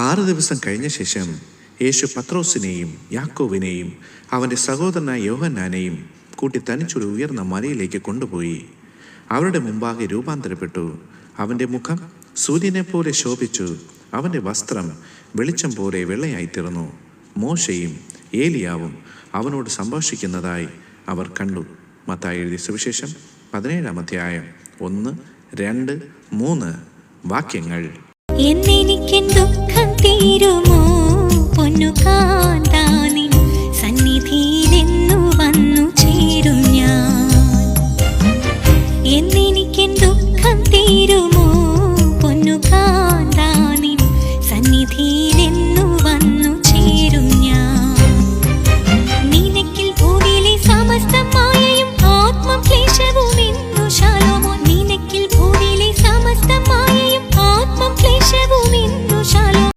6 ദിവസം കഴിഞ്ഞ ശേഷം യേശു പത്രോസിനെയും യാക്കോബിനെയും അവൻ്റെ സഹോദരനായ യോഹന്നാനെയും കൂട്ടി തനിച്ചൊരു ഉയർന്ന മലയിലേക്ക് കൊണ്ടുപോയി അവരുടെ മുമ്പാകെ രൂപാന്തരപ്പെട്ടു. അവൻ്റെ മുഖം സൂര്യനെ പോലെ ശോഭിച്ചു, അവൻ്റെ വസ്ത്രം വെളിച്ചം പോലെ വെള്ളയായിത്തീർന്നു. മോശയും ഏലിയാവും അവനോട് സംഭാഷിക്കുന്നതായി അവർ കണ്ടു. മത്തായി എഴുതിയ സുവിശേഷം 17-ാം അധ്യായം 1, 2, 3 വാക്യങ്ങൾ.